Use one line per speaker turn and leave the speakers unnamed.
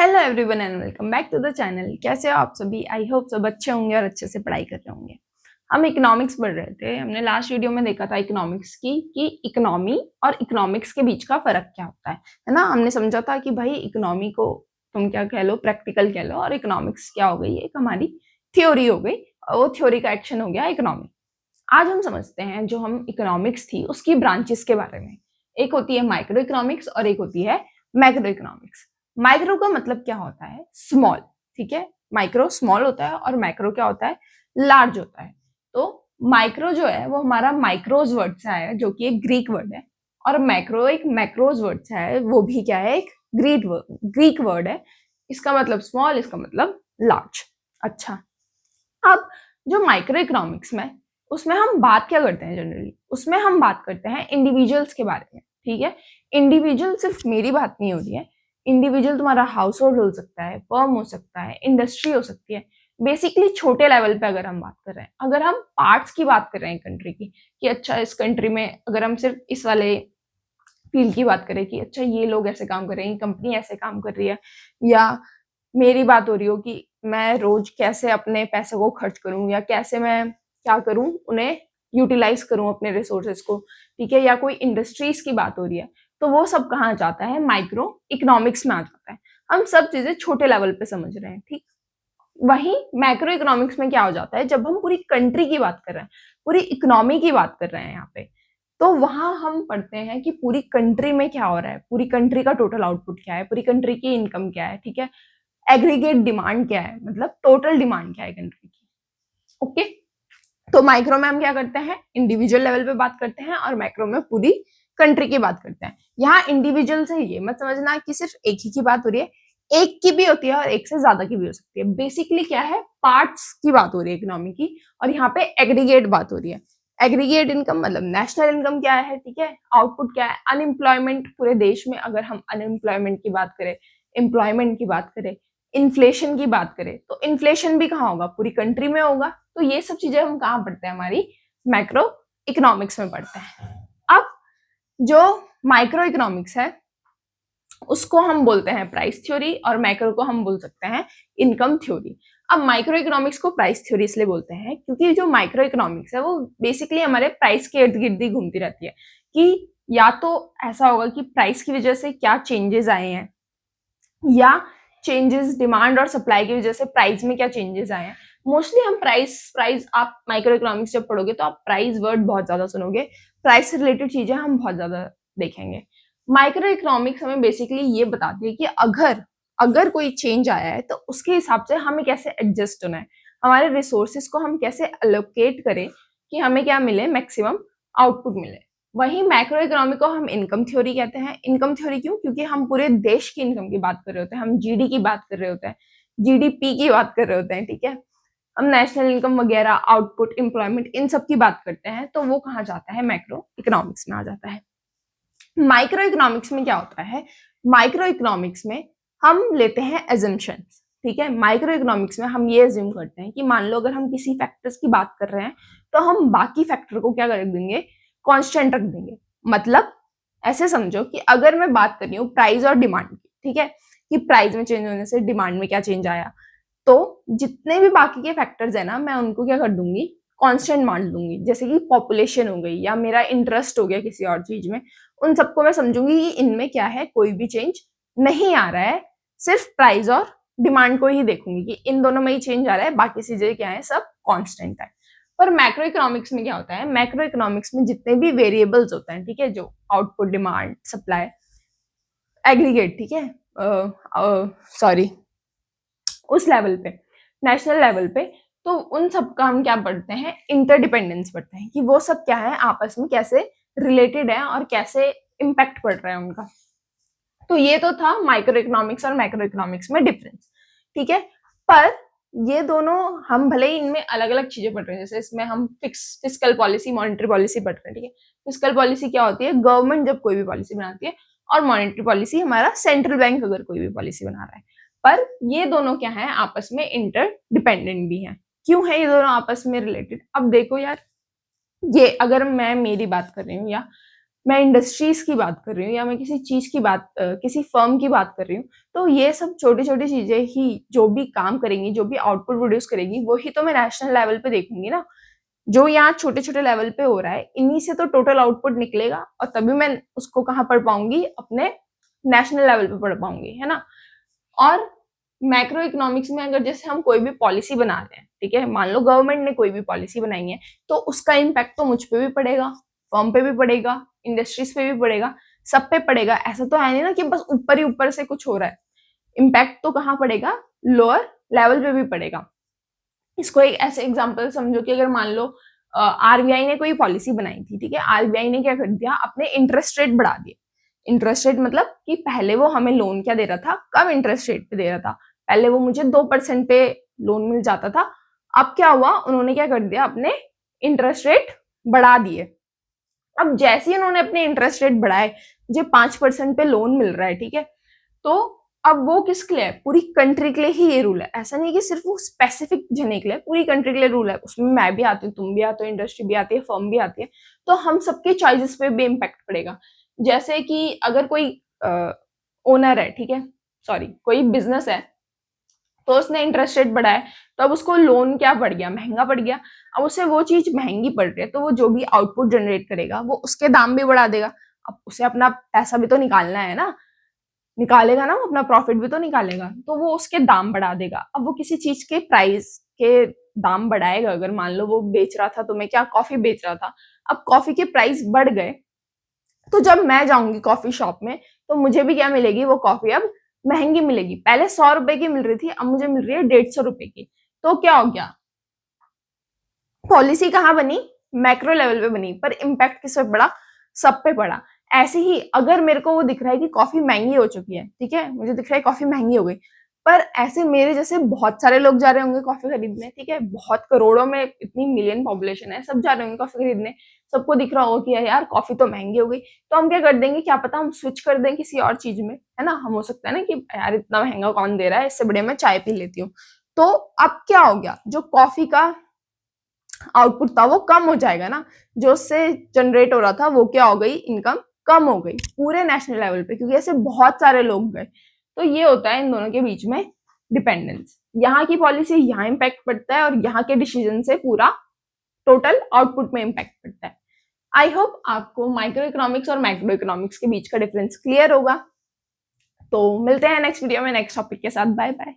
Hello everyone and welcome back to the channel. कैसे हो आप सभी? आई होप सब अच्छे होंगे और अच्छे से पढ़ाई कर रहे होंगे। हम इकोनॉमिक्स पढ़ रहे थे। हमने लास्ट वीडियो में देखा था इकोनॉमिक्स की कि इकोनॉमी और इकोनॉमिक्स के बीच का फर्क क्या होता है ना। हमने समझा था कि भाई इकोनॉमी को तुम क्या कह लो, प्रैक्टिकल कह लो, और इकोनॉमिक्स क्या हो गई, एक हमारी थ्योरी हो गई और वो थ्योरी का एक्शन हो गया इकोनॉमी। आज हम समझते हैं जो हम इकोनॉमिक्स थी उसकी ब्रांचेस के बारे में। एक होती है माइक्रो इकोनॉमिक्स और एक होती है मैक्रो इकोनॉमिक्स। माइक्रो का मतलब क्या होता है? स्मॉल। ठीक है, माइक्रो स्मॉल होता है और मैक्रो क्या होता है? लार्ज होता है। तो माइक्रो जो है वो हमारा माइक्रोज वर्ड से आया है, जो कि एक ग्रीक वर्ड है, और मैक्रो एक मैक्रोज वर्ड से आया है, वो भी क्या है? एक ग्रीक वर्ड है। इसका मतलब स्मॉल, इसका मतलब लार्ज। अच्छा, अब जो माइक्रो इकोनॉमिक्स में, उसमें हम बात क्या करते हैं? जनरली उसमें हम बात करते हैं इंडिविजुअल्स के बारे में। ठीक है, इंडिविजुअल सिर्फ मेरी बात नहीं हो रही है। इंडिविजुअल तुम्हारा हाउस होल्ड हो सकता है, फर्म हो सकता है, इंडस्ट्री हो सकती है। बेसिकली छोटे लेवल पे अगर हम बात कर रहे हैं, अगर हम पार्ट्स की बात कर रहे हैं कंट्री की, कि अच्छा इस कंट्री में अगर हम सिर्फ इस वाले फील्ड की बात करें कि अच्छा ये लोग ऐसे काम कर रहे हैं, कंपनी ऐसे काम कर रही है, या मेरी बात हो रही हो कि मैं रोज कैसे अपने पैसे को खर्च करूं, या कैसे मैं क्या करूं, उन्हें यूटिलाइज करूं अपने रिसोर्सेज को। ठीक है, या कोई इंडस्ट्रीज की बात हो रही है, तो वो सब कहाँ जाता है? माइक्रो इकोनॉमिक्स में आ जाता है। हम सब चीजें छोटे लेवल पे समझ रहे हैं। ठीक, वहीं मैक्रो इकोनॉमिक्स में क्या हो जाता है? जब हम पूरी कंट्री की बात कर रहे हैं, पूरी इकोनॉमी की बात कर रहे हैं यहाँ पे, तो वहां हम पढ़ते हैं कि पूरी कंट्री में क्या हो रहा है, पूरी कंट्री का टोटल आउटपुट क्या है, पूरी कंट्री की इनकम क्या है। ठीक है, एग्रीगेट डिमांड क्या है, मतलब टोटल डिमांड क्या है कंट्री की। ओके, तो माइक्रो में हम क्या करते हैं? इंडिविजुअल लेवल पे बात करते हैं, और मैक्रो में पूरी कंट्री की बात करते हैं। यहाँ इंडिविजुअल से ये मत समझना कि सिर्फ एक ही की बात हो रही है, एक की भी होती है और एक से ज्यादा की भी हो सकती है। बेसिकली क्या है? पार्ट्स की बात हो रही है इकोनॉमी की, और यहाँ पे एग्रीगेट बात हो रही है। एग्रीगेट इनकम मतलब नेशनल इनकम क्या है, ठीक है, आउटपुट क्या है, अनएम्प्लॉयमेंट पूरे देश में, अगर हम अनएम्प्लॉयमेंट की बात करें, एम्प्लॉयमेंट की बात करें, इन्फ्लेशन की बात करें, तो इन्फ्लेशन भी कहाँ होगा? पूरी कंट्री में होगा। तो ये सब चीजें हम कहाँ पढ़ते हैं? हमारी मैक्रो इकोनॉमिक्स में पढ़ते हैं। अब जो माइक्रो इकोनॉमिक्स है उसको हम बोलते हैं प्राइस थ्योरी, और मैक्रो को हम बोल सकते हैं इनकम थ्योरी। अब माइक्रो इकोनॉमिक्स को प्राइस थ्योरी इसलिए बोलते हैं क्योंकि जो माइक्रो इकोनॉमिक्स है वो बेसिकली हमारे प्राइस के इर्द गिर्द ही घूमती रहती है, कि या तो ऐसा होगा कि प्राइस की वजह से क्या चेंजेस आए हैं, या चेंजेस डिमांड और सप्लाई की वजह से प्राइस में क्या चेंजेस आए हैं। मोस्टली हम प्राइस प्राइस आप माइक्रो इकोनॉमिक्स जब पढ़ोगे तो आप प्राइस वर्ड बहुत ज्यादा सुनोगे, प्राइस से रिलेटेड चीजें हम बहुत ज्यादा देखेंगे। माइक्रो इकोनॉमिक्स हमें बेसिकली ये बताती है कि अगर अगर कोई चेंज आया है तो उसके हिसाब से हमें कैसे एडजस्ट होना है, हमारे रिसोर्सेज को हम कैसे अलोकेट करें कि हमें क्या मिले, मैक्सिमम आउटपुट मिले। वहीं मैक्रो इकोनॉमी को हम इनकम थ्योरी कहते हैं। इनकम थ्योरी क्यों? क्योंकि हम पूरे देश की इनकम की बात कर रहे होते हैं, हम जीडी की बात कर रहे होते हैं, जीडीपी की बात कर रहे होते हैं। ठीक है, हम नेशनल इनकम वगैरह, आउटपुट, एम्प्लॉयमेंट, इन सब की बात करते हैं, तो वो कहाँ जाता है? मैक्रो इकोनॉमिक्स में आ जाता है। माइक्रो इकोनॉमिक्स में क्या होता है? माइक्रो इकोनॉमिक्स में हम लेते हैं एजम्पशंस। ठीक है, माइक्रो इकोनॉमिक्स में हम ये एज्यूम करते हैं कि मान लो अगर हम किसी फैक्टर्स की बात कर रहे हैं तो हम बाकी फैक्टर को क्या कर देंगे? कांस्टेंट रख देंगे। मतलब ऐसे समझो कि अगर मैं बात कर रही हूँ प्राइस और डिमांड की, ठीक है, कि प्राइस में चेंज होने से डिमांड में क्या चेंज आया, तो जितने भी बाकी के फैक्टर्स है ना, मैं उनको क्या कर दूंगी? कांस्टेंट मान लूंगी। जैसे कि पॉपुलेशन हो गई, या मेरा इंटरेस्ट हो गया किसी और चीज में, उन सबको मैं समझूंगी कि इनमें क्या है, कोई भी चेंज नहीं आ रहा है, सिर्फ प्राइस और डिमांड को ही देखूंगी कि इन दोनों में ही चेंज आ रहा है, बाकी चीजें क्या है, सब कांस्टेंट है। पर मैक्रो इकोनॉमिक्स में क्या होता है? मैक्रो इकोनॉमिक्स में जितने भी वेरिएबल्स होते हैं, ठीक है, जो आउटपुट, डिमांड, सप्लाई, एग्रीगेट, ठीक है, सॉरी, उस लेवल पे, नेशनल लेवल पे, तो उन सब का हम क्या पढ़ते हैं? इंटरडिपेंडेंस पढ़ते हैं, कि वो सब क्या है, आपस में कैसे रिलेटेड है और कैसे इम्पैक्ट पड़ रहा है उनका। तो ये तो था माइक्रो इकोनॉमिक्स और मैक्रो इकोनॉमिक्स में डिफरेंस। ठीक है, पर ये दोनों हम भले ही इनमें अलग अलग चीजें पढ़ रहे हैं, जैसे इसमें हम फिस्कल पॉलिसी, मॉनेटरी पॉलिसी पढ़ रहे हैं। ठीक है, फिस्कल पॉलिसी क्या होती है? गवर्नमेंट जब कोई भी पॉलिसी बनाती है, और मॉनेटरी पॉलिसी हमारा सेंट्रल बैंक अगर कोई भी पॉलिसी बना रहा है। पर ये दोनों क्या है? आपस में इंटरडिपेंडेंट भी हैं। क्यों है ये दोनों आपस में रिलेटेड? अब देखो यार, ये अगर मैं मेरी बात कर रही हूँ, या मैं इंडस्ट्रीज की बात कर रही हूँ या मैं किसी चीज की बात किसी फर्म की बात कर रही हूँ, तो ये सब छोटी छोटी चीजें ही जो भी काम करेंगी, जो भी आउटपुट प्रोड्यूस करेगी, वही तो मैं नेशनल लेवल पे देखूंगी ना। जो यहाँ छोटे छोटे लेवल पे हो रहा है, इन्हीं से तो टोटल आउटपुट निकलेगा, और तभी मैं उसको कहाँ पढ़ पाऊंगी, अपने नेशनल लेवल पे पढ़ पाऊंगी, है ना। और मैक्रो इकोनॉमिक्स में अगर जैसे हम कोई भी पॉलिसी बना रहे हैं, ठीक है, मान लो गवर्नमेंट ने कोई भी पॉलिसी बनाई है, तो उसका इम्पैक्ट तो मुझ पे भी पड़ेगा, फर्म पे भी पड़ेगा, इंडस्ट्रीज पे भी पड़ेगा, सब पे पड़ेगा। ऐसा तो है नहीं ना कि बस ऊपर ही ऊपर से कुछ हो रहा है। इम्पैक्ट तो कहाँ पड़ेगा, लोअर लेवल पे भी पड़ेगा। इसको एक ऐसे एग्जांपल समझो कि अगर मान लो आरबीआई ने कोई पॉलिसी बनाई थी, ठीक है, आरबीआई ने क्या कर दिया, अपने इंटरेस्ट रेट बढ़ा दिए। इंटरेस्ट रेट मतलब कि पहले वो हमें लोन क्या दे रहा था, कम इंटरेस्ट रेट पे दे रहा था। पहले वो मुझे 2% पे लोन मिल जाता था। अब क्या हुआ, उन्होंने क्या कर दिया, अपने इंटरेस्ट रेट बढ़ा दिए। अब जैसे ही उन्होंने अपने इंटरेस्ट रेट बढ़ाए, मुझे 5% पे लोन मिल रहा है, ठीक है, तो अब वो किसके लिए है, पूरी कंट्री के लिए ही ये रूल है। ऐसा नहीं कि सिर्फ वो स्पेसिफिक जने के लिए, पूरी कंट्री के लिए रूल है। उसमें मैं भी आती हूँ, तुम भी आते हो, इंडस्ट्री भी आती है, फर्म भी आती है, तो हम सबके चॉइसेस पे भी इम्पैक्ट पड़ेगा। जैसे कि अगर कोई ओनर है, ठीक है, सॉरी कोई बिजनेस है, तो उसने इंटरेस्ट रेट बढ़ाया, तो अब उसको लोन क्या पड़ गया, महंगा पड़ गया। अब उसे वो चीज महंगी पड़ रही है, तो वो जो भी आउटपुट जनरेट करेगा वो उसके दाम भी बढ़ा देगा। अब उसे अपना पैसा भी तो निकालना है ना, निकालेगा ना, वो अपना प्रॉफिट भी तो निकालेगा, तो वो उसके दाम बढ़ा देगा। अब वो किसी चीज के प्राइस के दाम बढ़ाएगा। अगर मान लो वो बेच रहा था, तो मैं क्या कॉफी बेच रहा था, अब कॉफी के प्राइस बढ़ गए, तो जब मैं जाऊंगी कॉफी शॉप में, तो मुझे भी क्या मिलेगी, वो कॉफी अब महंगी मिलेगी। पहले 100 रुपए की मिल रही थी, अब मुझे मिल रही है 150 रुपए की। तो क्या हो गया, पॉलिसी कहाँ बनी, मैक्रो लेवल पे बनी, पर इम्पैक्ट किस पे पड़ा, सब पे पड़ा। ऐसे ही अगर मेरे को वो दिख रहा है कि कॉफी महंगी हो चुकी है, ठीक है, मुझे दिख रहा है कॉफी महंगी हो गई, पर ऐसे मेरे जैसे बहुत सारे लोग जा रहे होंगे कॉफी खरीदने, ठीक है, बहुत करोड़ों में इतनी मिलियन पॉपुलेशन है, सब जा रहे होंगे कॉफी खरीदने, सबको दिख रहा होगा कि यार कॉफी तो महंगी हो गई, तो हम क्या कर देंगे, क्या पता हम स्विच कर दें किसी और चीज में, है ना। हम हो सकता है ना कि यार इतना महंगा कौन दे रहा है, इससे बढ़िया मैं चाय पी लेती हूँ। तो अब क्या हो गया, जो कॉफी का आउटपुट था वो कम हो जाएगा ना, जो उससे जनरेट हो रहा था वो क्या हो गई, इनकम कम हो गई पूरे नेशनल लेवल पे, क्योंकि ऐसे बहुत सारे लोग गए। तो ये होता है इन दोनों के बीच में डिपेंडेंस। यहाँ की पॉलिसी यहाँ इम्पैक्ट पड़ता है, और यहाँ के डिसीजन से पूरा टोटल आउटपुट में इम्पैक्ट पड़ता है। आई होप आपको माइक्रो इकोनॉमिक्स और मैक्रो इकोनॉमिक्स के बीच का डिफरेंस क्लियर होगा। तो मिलते हैं नेक्स्ट वीडियो में नेक्स्ट टॉपिक के साथ। Bye bye.